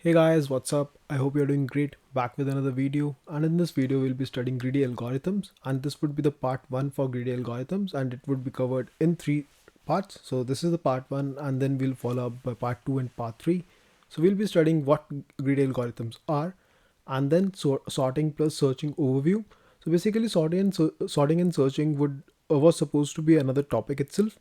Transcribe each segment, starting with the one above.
Hey guys, what's up? I hope you're doing great. Back with another video, and in this video we'll be studying greedy algorithms, and this would be the part 1 for greedy algorithms, and it would be covered in 3 parts. So this is the part 1, and then we'll follow up by part 2 and part 3. So we'll be studying what greedy algorithms are, and then sorting plus searching overview. So basically sorting and searching would was supposed to be another topic itself,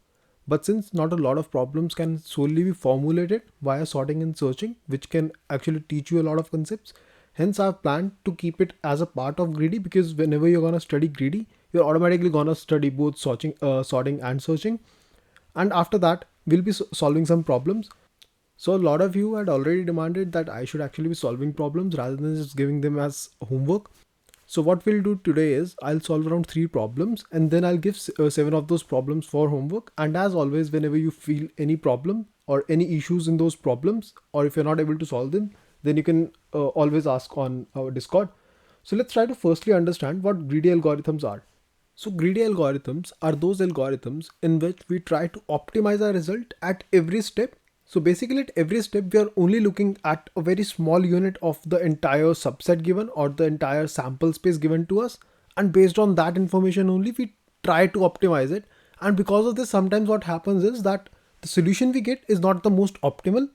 but since not a lot of problems can solely be formulated via sorting and searching, which can actually teach you a lot of concepts, hence I've planned to keep it as a part of greedy, because whenever you're gonna study greedy, you're automatically gonna study both sorting and searching, and after that we'll be solving some problems. So a lot of you had already demanded that I should actually be solving problems rather than just giving them as homework. So what we'll do today is I'll solve around 3 problems, and then I'll give 7 of those problems for homework. And as always, whenever you feel any problem or any issues in those problems, or if you're not able to solve them, then you can always ask on our Discord. So let's try to firstly understand what greedy algorithms are. So greedy algorithms are those algorithms in which we try to optimize our result at every step. So basically at every step we are only looking at a very small unit of the entire subset given or the entire sample space given to us, and based on that information only we try to optimize it. And because of this, sometimes what happens is that the solution we get is not the most optimal.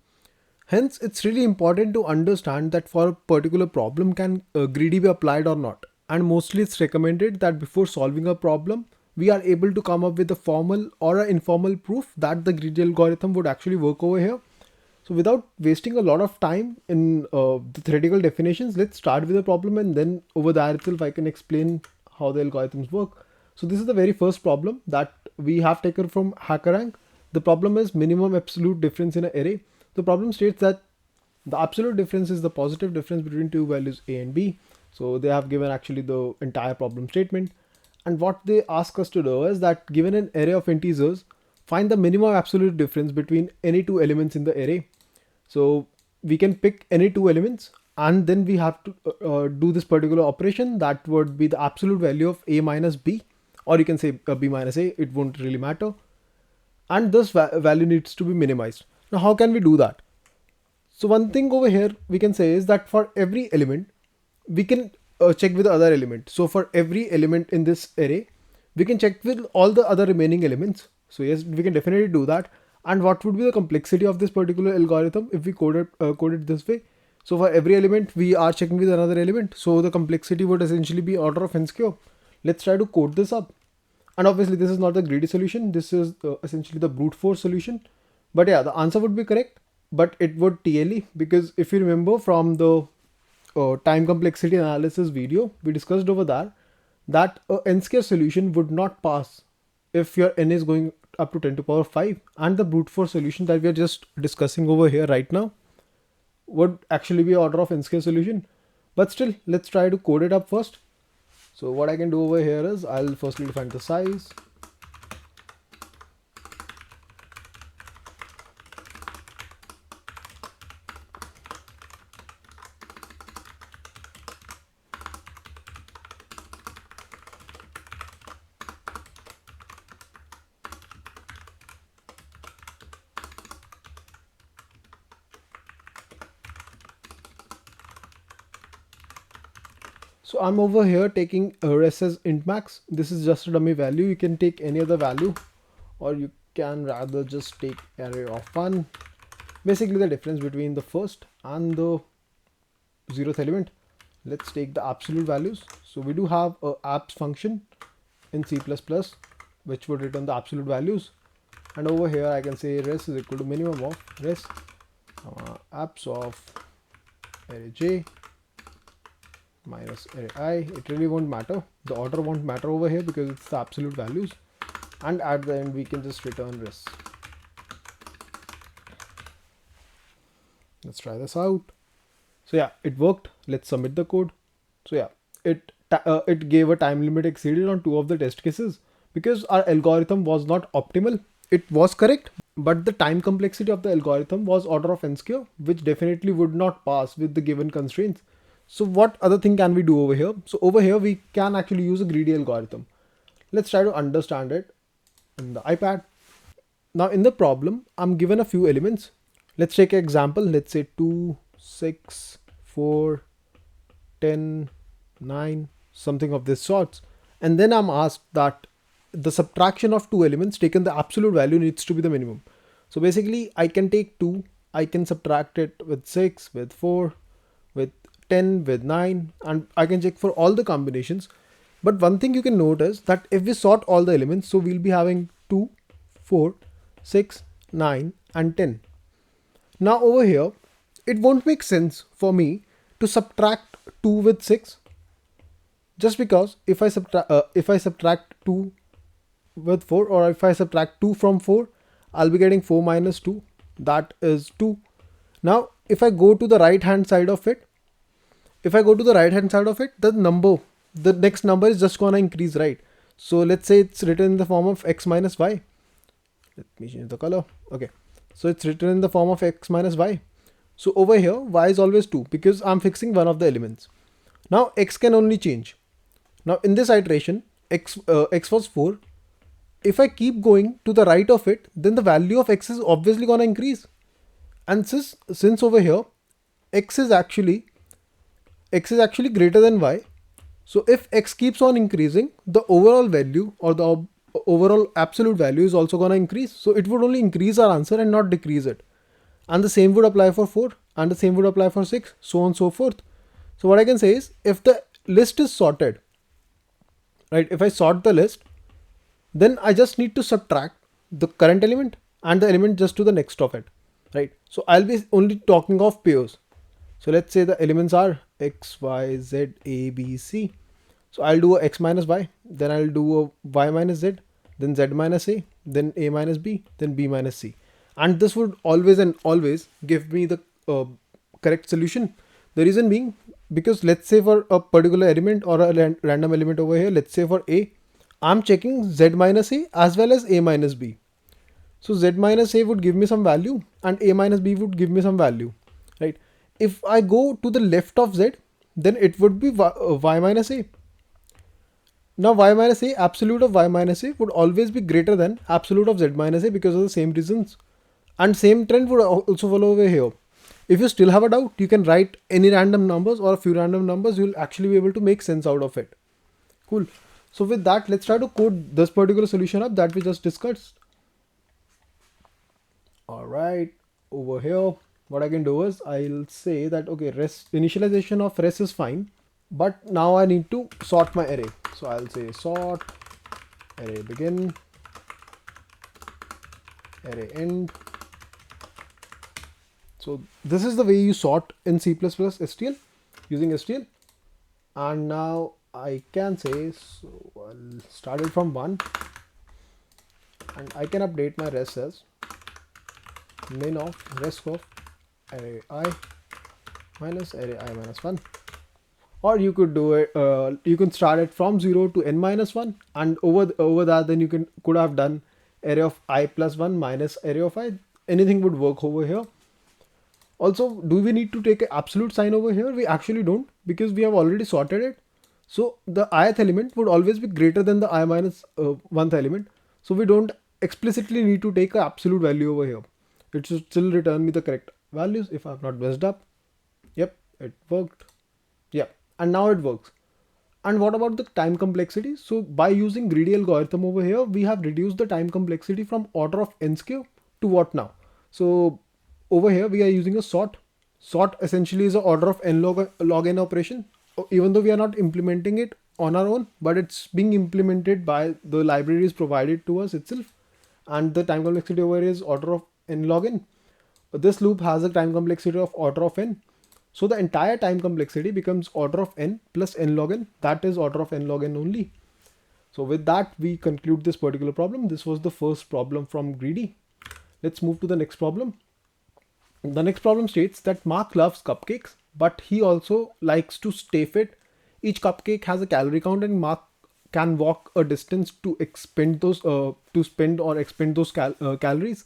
Hence, it's really important to understand that for a particular problem can greedy be applied or not. And mostly it's recommended that before solving a problem, we are able to come up with a formal or an informal proof that the greedy algorithm would actually work over here. So without wasting a lot of time in the theoretical definitions, let's start with the problem, and then over there itself I can explain how the algorithms work. So this is the very first problem that we have taken from HackerRank. The problem is minimum absolute difference in an array. The problem states that the absolute difference is the positive difference between two values a and b. So they have given actually the entire problem statement. And what they ask us to do is that given an array of integers, find the minimum absolute difference between any two elements in the array. So we can pick any two elements, and then we have to do this particular operation that would be the absolute value of a minus b, or you can say b minus a, it won't really matter. And this value needs to be minimized. Now how can we do that? So one thing over here we can say is that for every element we can check with the other element. So for every element in this array we can check with all the other remaining elements. So yes, we can definitely do that. And what would be the complexity of this particular algorithm if we code it this way? So for every element we are checking with another element, so the complexity would essentially be order of n square. Let's try to code this up. And obviously this is not the greedy solution, this is essentially the brute force solution. But yeah, the answer would be correct, but it would TLE, because if you remember from the time complexity analysis video we discussed over there, that a n-square solution would not pass if your n is going up to 10 to power 5, and the brute force solution that we are just discussing over here right now would actually be order of n-square solution. But still, let's try to code it up first. So what I can do over here is I'll firstly define the size. So I'm over here taking res as int max. This is just a dummy value. You can take any other value, or you can rather just take array of 1. Basically the difference between the first and the 0th element. Let's take the absolute values. So we do have a abs function in C++ which would return the absolute values. And over here I can say res is equal to minimum of res abs of array j minus array I. It really won't matter. The order won't matter over here because it's the absolute values. And at the end we can just return res. Let's try this out. So yeah, it worked. Let's submit the code. So yeah, it gave a time limit exceeded on 2 of the test cases because our algorithm was not optimal. It was correct, but the time complexity of the algorithm was order of n square, which definitely would not pass with the given constraints. So what other thing can we do over here? So over here we can actually use a greedy algorithm. Let's try to understand it in the iPad. Now in the problem, I'm given a few elements. Let's take an example. Let's say 2, 6, 4, 10, 9, something of this sorts. And then I'm asked that the subtraction of two elements taken the absolute value needs to be the minimum. So basically I can take 2, I can subtract it with 6, with 4, with 10, with 9, and I can check for all the combinations. But one thing you can notice that if we sort all the elements, so we'll be having 2, 4, 6, 9 and 10. Now over here, it won't make sense for me to subtract 2 with 6, just because if I subtract 2 with 4, or if I subtract 2 from 4, I'll be getting 4 minus 2, that is 2. Now if I go to the right hand side of it, the next number is just gonna increase, right? So let's say it's written in the form of x minus y. Let me change the color. Okay, so it's written in the form of x minus y. So over here y is always 2 because I'm fixing one of the elements. Now x can only change. Now in this iteration x was 4. If I keep going to the right of it, then the value of x is obviously gonna increase. And since over here x is actually greater than y, so if x keeps on increasing, the overall value or the overall absolute value is also gonna increase. So it would only increase our answer and not decrease it. And the same would apply for 4, and the same would apply for 6, so on and so forth. So what I can say is, if the list is sorted, right, if I sort the list, then I just need to subtract the current element and the element just to the next of it, right? So I'll be only talking of pairs. So let's say the elements are x, y, z, a, b, c. So I'll do a x minus y, then I'll do a y minus z, then z minus a, then a minus b, then b minus c. And this would always and always give me the correct solution. The reason being, because let's say for a particular element or a random element over here, let's say for a, I'm checking z minus a as well as a minus b. So z minus a would give me some value and a minus b would give me some value, right? If I go to the left of z, then it would be y minus a. Now y minus a, absolute of y minus a would always be greater than absolute of z minus a because of the same reasons. And same trend would also follow over here. If you still have a doubt, you can write any random numbers or a few random numbers. You'll actually be able to make sense out of it. Cool. So with that, let's try to code this particular solution up that we just discussed. All right, over here, what I can do is I'll say that, okay, initialization of res is fine, but now I need to sort my array. So I'll say sort array begin, array end. So this is the way you sort in C++ STL using STL. And now I can say, so I'll start it from 1 and I can update my res as min of res of array I minus array I minus 1. Or you could do it, you can start it from 0 to n minus 1, and over that then you could have done array of I plus 1 minus array of I. Anything would work over here. Also, do we need to take an absolute sign over here? We actually don't, because we have already sorted it. So the ith element would always be greater than the I minus 1th element. So we don't explicitly need to take an absolute value over here. It should still return me the correct values if I've not messed up. Yep, it worked. Yeah, and now it works. And what about the time complexity? So by using greedy algorithm over here, we have reduced the time complexity from order of n square to what now? So over here we are using a sort. Sort essentially is an order of n log n operation, even though we are not implementing it on our own, but it's being implemented by the libraries provided to us itself. And the time complexity over here is order of n log n. This loop has a time complexity of order of n. So the entire time complexity becomes order of n plus n log n. That is order of n log n only. So with that, we conclude this particular problem. This was the first problem from greedy. Let's move to the next problem. The next problem states that Mark loves cupcakes, but he also likes to stay fit. Each cupcake has a calorie count, and Mark can walk a distance to expend those calories.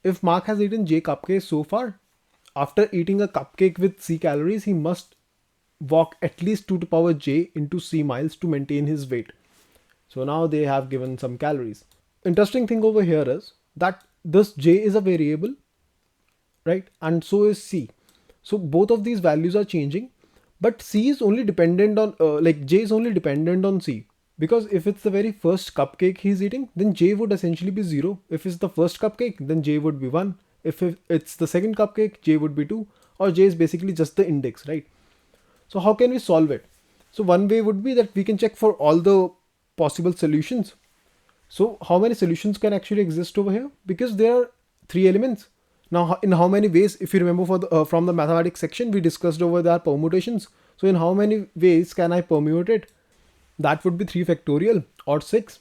If Mark has eaten J cupcakes so far, after eating a cupcake with C calories, he must walk at least 2 to the power j into C miles to maintain his weight. So now they have given some calories. Interesting thing over here is that this j is a variable, right? And so is C. So both of these values are changing, but C is only dependent on like J is only dependent on C, because if it's the very first cupcake he's eating, then J would essentially be 0. If it's the first cupcake, then J would be 1. If it's the second cupcake, J would be 2, or J is basically just the index, right? So how can we solve it? So one way would be that we can check for all the possible solutions. So how many solutions can actually exist over here? Because there are 3 elements. Now in how many ways, if you remember from the mathematics section, we discussed over there permutations. So in how many ways can I permutate it? That would be 3 factorial or 6.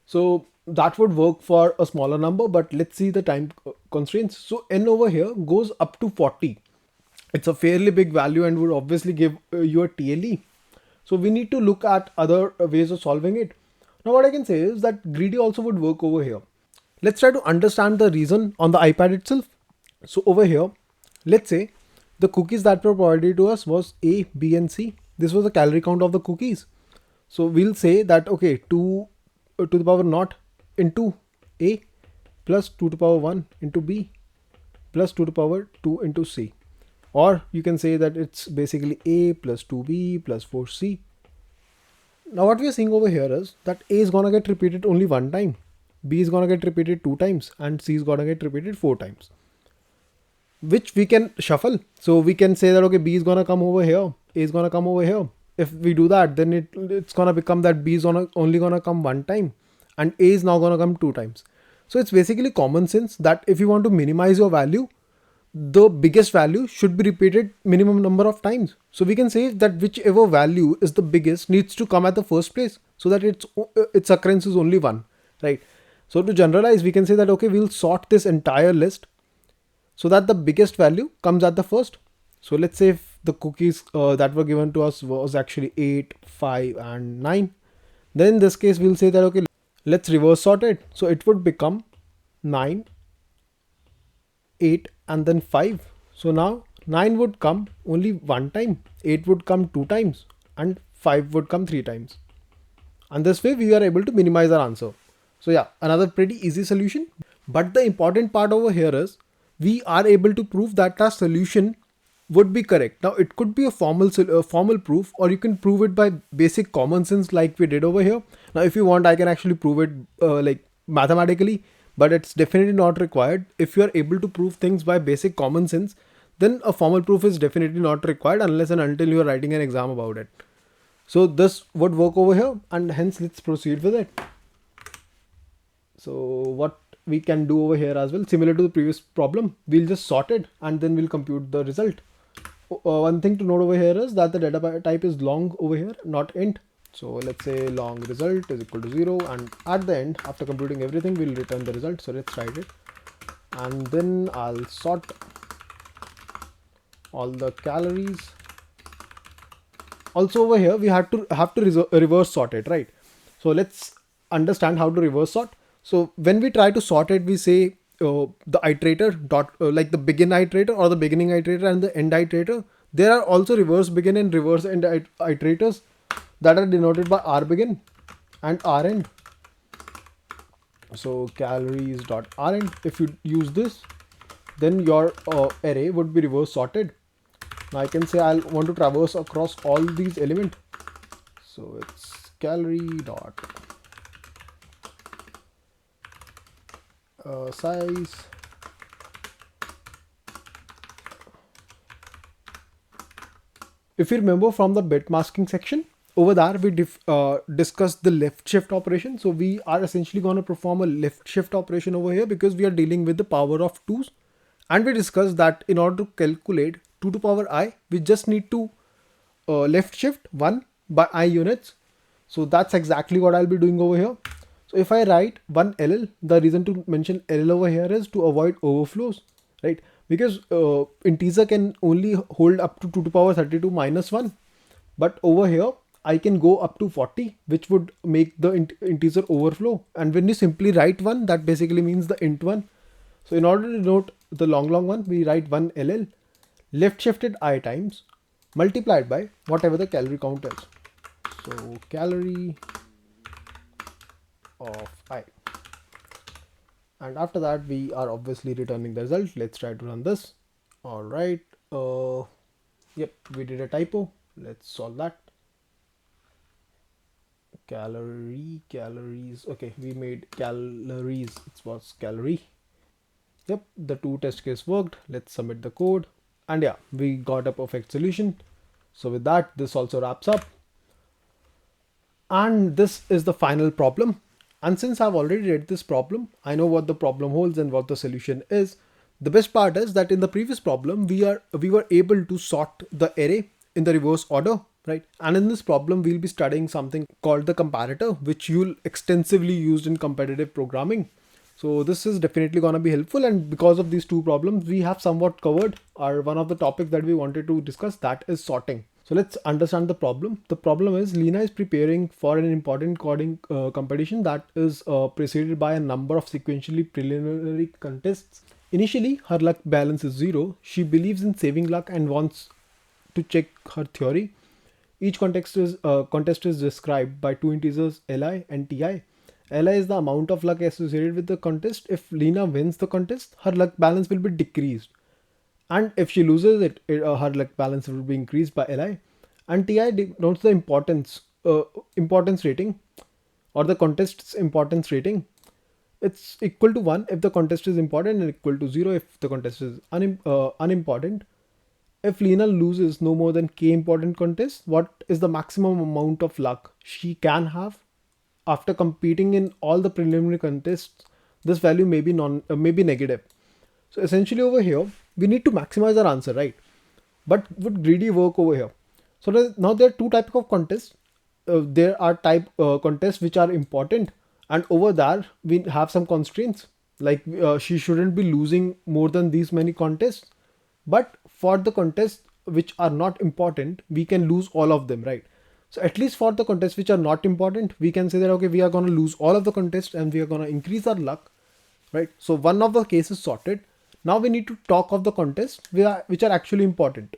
So that would work for a smaller number, but let's see the time constraints. So n over here goes up to 40. It's a fairly big value and would obviously give you a TLE. So we need to look at other ways of solving it. Now what I can say is that greedy also would work over here. Let's try to understand the reason on the iPad itself. So over here, let's say the cookies that were provided to us was A, B and C. This was the calorie count of the cookies. So we'll say that, okay, 2 to the power naught into A plus 2 to the power 1 into B plus 2 to the power 2 into C. Or you can say that it's basically A plus 2B plus 4C. Now what we are seeing over here is that A is gonna get repeated only one time, B is gonna get repeated 2 times, and C is gonna get repeated 4 times, which we can shuffle. So we can say that, okay, B is gonna come over here, A is gonna come over here. If we do that, then it's gonna become that B is only gonna come one time and A is now gonna come 2 times. So it's basically common sense that if you want to minimize your value, the biggest value should be repeated minimum number of times. So we can say that whichever value is the biggest needs to come at the first place, so that its occurrence is only 1, right? So to generalize, we can say that, okay, we'll sort this entire list so that the biggest value comes at the first. So let's say if the cookies that were given to us was actually 8, 5 and 9, then in this case we'll say that, okay, let's reverse sort it. So it would become 9, 8 and then 5. So now 9 would come only one time, 8 would come 2 times and 5 would come 3 times. And this way we are able to minimize our answer. So yeah, another pretty easy solution. But the important part over here is we are able to prove that our solution would be correct. Now it could be a formal proof, or you can prove it by basic common sense like we did over here. Now if you want, I can actually prove it like mathematically, but it's definitely not required. If you are able to prove things by basic common sense, then a formal proof is definitely not required unless and until you are writing an exam about it. So this would work over here, and hence let's proceed with it. So what we can do over here as well, similar to the previous problem, we'll just sort it and then we'll compute the result. One thing to note over here is that the data type is long over here, not int. So let's say long result is equal to 0, and at the end, after computing everything, we'll return the result. So let's write it, and then I'll sort all the calories. Also over here, we have to reverse sort it, right? So let's understand how to reverse sort. So when we try to sort it, we say the iterator dot like the begin iterator or the beginning iterator and the end iterator. There are also reverse begin and reverse end iterators that are denoted by R begin and R end. So calories dot R end. If you use this, then your array would be reverse sorted. Now I can say I'll want to traverse across all these elements. So it's calorie dot size if you remember from the bit masking section, over there we discussed the left shift operation. So we are essentially going to perform a left shift operation over here because we are dealing with the power of 2's, and we discussed that in order to calculate 2 to power I, we just need to left shift 1 by I units. So that's exactly what I'll be doing over here. So if I write 1 LL, the reason to mention LL over here is to avoid overflows, right? Because integer can only hold up to 2 to power 32 minus 1. But over here, I can go up to 40, which would make the integer overflow. And when you simply write 1, that basically means the int 1. So in order to denote the long one, we write 1 LL, left shifted I times, multiplied by whatever the calorie count is. So calorie of I, and after that we are obviously returning the result. Let's try to run this. All right. Yep, we did a typo. Let's solve that. Calories. Okay, we made calories. It was calorie. Yep, the two test case worked. Let's submit the code. And yeah, we got a perfect solution. So with that, this also wraps up. And this is the final problem. And since I've already read this problem, I know what the problem holds and what the solution is. The best part is that in the previous problem, we were able to sort the array in the reverse order, right? And in this problem, we'll be studying something called the comparator, which you'll extensively use in competitive programming. So this is definitely going to be helpful. And because of these two problems, we have somewhat covered our one of the topics that we wanted to discuss, that is sorting. So let's understand the problem. The problem is Lena is preparing for an important coding competition that is preceded by a number of sequentially preliminary contests. Initially, her luck balance is 0. She believes in saving luck and wants to check her theory. Each contest is described by two integers li and ti. Li is the amount of luck associated with the contest. If Lena wins the contest, her luck balance will be decreased. And if she loses it, her luck balance will be increased by li. And ti denotes the importance rating, or the contest's importance rating. It's equal to 1 if the contest is important and equal to 0 if the contest is unimportant. If Lena loses no more than k important contests, what is the maximum amount of luck she can have after competing in all the preliminary contests? This value may be may be negative. So essentially over here, we need to maximize our answer, right? But would greedy work over here? So now there are two types of contests. There are type contests which are important, and over there we have some constraints. Like she shouldn't be losing more than these many contests. But for the contests which are not important, we can lose all of them, right? So at least for the contests which are not important, we can say that okay, we are going to lose all of the contests and we are going to increase our luck, right? So one of the cases sorted. Now we need to talk of the contests which are actually important.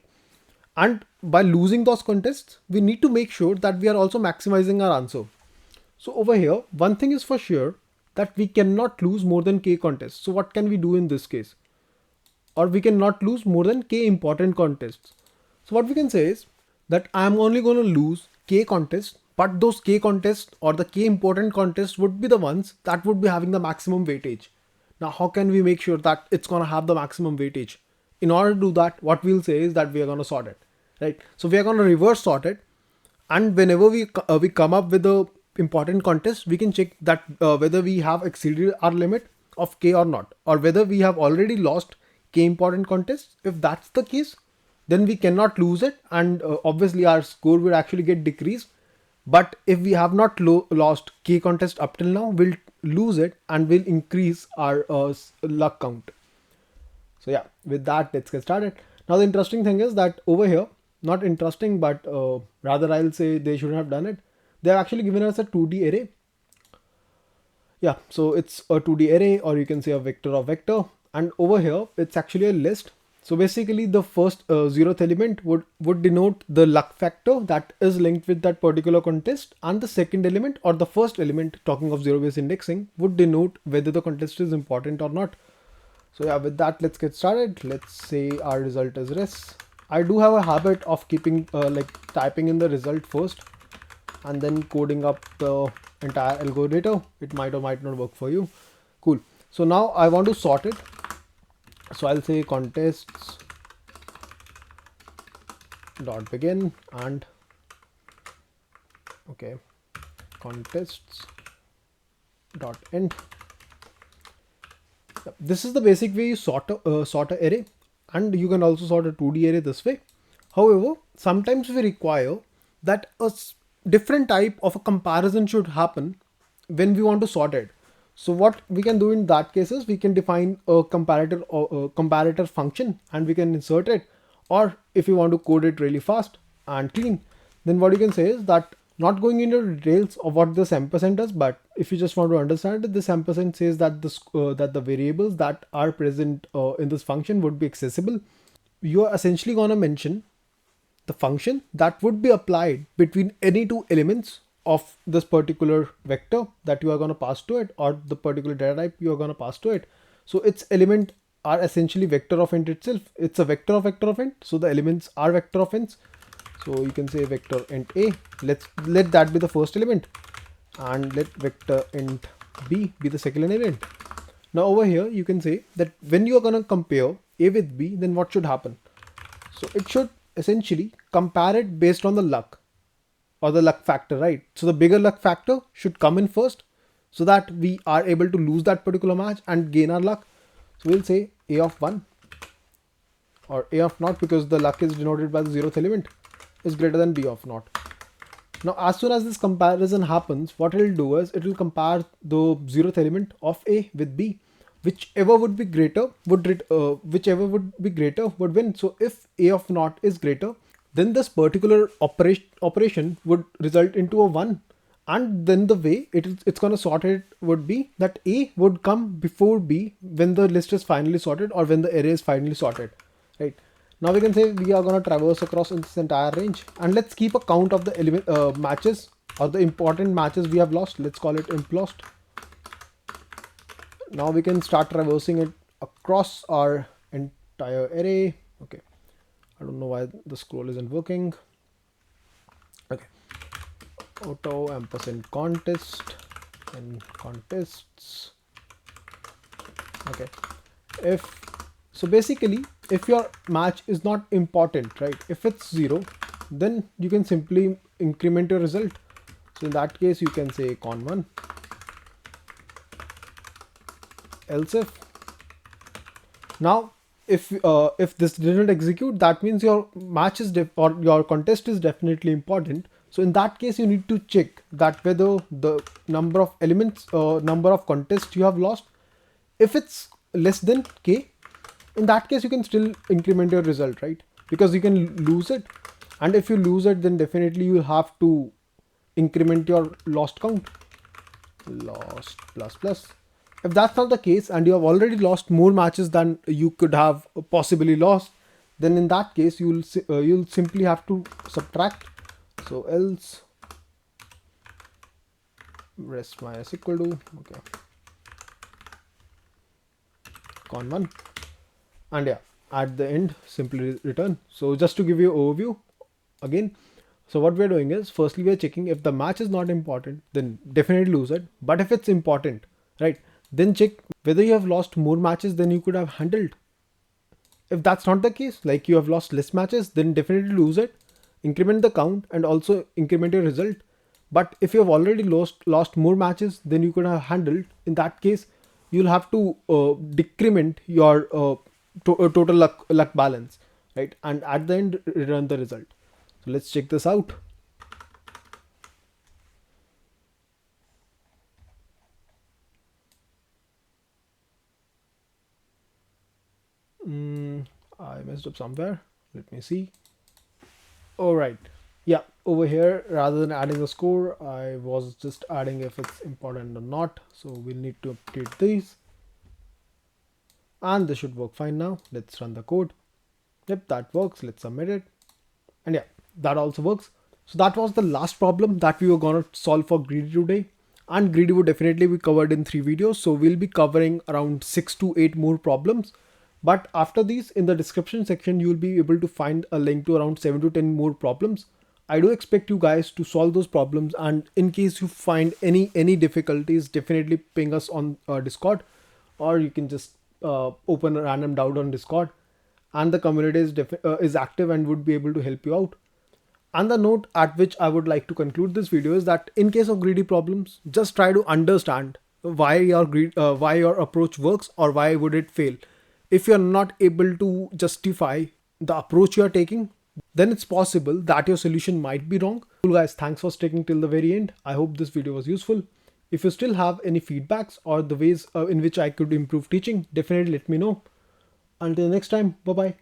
And by losing those contests, we need to make sure that we are also maximizing our answer. So over here, one thing is for sure, that we cannot lose more than k contests. So what can we do in this case? Or we cannot lose more than k important contests. So what we can say is that I'm only going to lose k contests, but those k contests or the k important contests would be the ones that would be having the maximum weightage. Now, how can we make sure that it's going to have the maximum weightage? In order to do that, what we'll say is that we are going to sort it, right? So we are going to reverse sort it. And whenever we come up with the important contest, we can check that whether we have exceeded our limit of k or not, or whether we have already lost k important contests. If that's the case, then we cannot lose it, and obviously our score will actually get decreased. But if we have not lost k contest up till now, we'll lose it and we'll increase our luck count. So yeah, with that, let's get started. Now the interesting thing is that over here, not interesting, but rather I'll say they shouldn't have done it. They have actually given us a 2D array. Yeah, so it's a 2D array, or you can say a vector of vector. And over here, it's actually a list. So basically the first 0th element would denote the luck factor that is linked with that particular contest. And the second element, or the first element, talking of zero-based indexing, would denote whether the contest is important or not. So yeah, with that, let's get started. Let's say our result is res. I do have a habit of keeping like typing in the result first and then coding up the entire algorithm. It might or might not work for you. Cool. So now I want to sort it. So I'll say contests dot begin and okay, contests dot end. This is the basic way you sort a array, and you can also sort a 2D array this way. However, sometimes we require that a different type of a comparison should happen when we want to sort it. So what we can do in that case is we can define a comparator or a comparator function and we can insert it. Or if you want to code it really fast and clean, then what you can say is that, not going into details of what this ampersand does, but if you just want to understand it, this ampersand says that that the variables that are present in this function would be accessible. You are essentially going to mention the function that would be applied between any two elements of this particular vector that you are going to pass to it, or the particular data type you are going to pass to it. So its element are essentially vector of int itself. It's a vector of int, so the elements are vector of ints. So you can say vector int a. Let that be the first element, and let vector int b be the second element. Now over here you can say that when you are gonna compare a with b, then what should happen? So it should essentially compare it based on the luck or the luck factor, right? So the bigger luck factor should come in first, so that we are able to lose that particular match and gain our luck. So we'll say a of 1 or a of naught, because the luck is denoted by the 0th element, is greater than b of naught. Now as soon as this comparison happens, what it will do is it will compare the 0th element of a with b. Whichever would be greater would win. So if a of naught is greater, then this particular operation would result into a 1, and then the way it's gonna sort it would be that a would come before b when the list is finally sorted, or when the array is finally sorted, right? Now we can say we are gonna traverse across in this entire range, and let's keep a count of the element matches, or the important matches we have lost. Let's call it imp lost. Now we can start traversing it across our entire array. Okay, I don't know why the scroll isn't working. Okay, auto ampersand contest and contests. Okay, so basically if your match is not important, right, if it's 0, then you can simply increment your result. So in that case you can say con1, else if. Now if this didn't execute, that means your match is or your contest is definitely important. So in that case you need to check that whether the number of elements, number of contests you have lost, if it's less than k, in that case you can still increment your result, right? Because you can lose it, and if you lose it, then definitely you have to increment your lost count, lost plus plus. If that's not the case, and you have already lost more matches than you could have possibly lost, then in that case you'll simply have to subtract. So else rest minus equal to, okay, con1, and yeah, at the end simply return. So just to give you an overview again, so what we're doing is, firstly we're checking if the match is not important, then definitely lose it. But if it's important, right, then check whether you have lost more matches than you could have handled. If that's not the case, like you have lost less matches, then definitely lose it, increment the count, and also increment your result. But if you have already lost more matches than you could have handled, in that case you'll have to decrement your total luck balance, right? And at the end return the result. So let's check this out. I messed up somewhere. Let me see. All right. Yeah, over here, rather than adding a score, I was just adding if it's important or not. So we'll need to update these. And this should work fine now. Let's run the code. Yep, that works. Let's submit it. And yeah, that also works. So that was the last problem that we were gonna solve for greedy today. And greedy would definitely be covered in 3 videos. So we'll be covering around 6 to 8 more problems. But after these, in the description section, you'll be able to find a link to around 7 to 10 more problems. I do expect you guys to solve those problems, and in case you find any difficulties, definitely ping us on Discord, or you can just open a random doubt on Discord, and the community is active and would be able to help you out. And the note at which I would like to conclude this video is that in case of greedy problems, just try to understand why your approach works, or why would it fail. If you're not able to justify the approach you're taking, then it's possible that your solution might be wrong. Cool guys, thanks for sticking till the very end. I hope this video was useful. If you still have any feedbacks or the ways in which I could improve teaching, definitely let me know. Until next time, bye bye.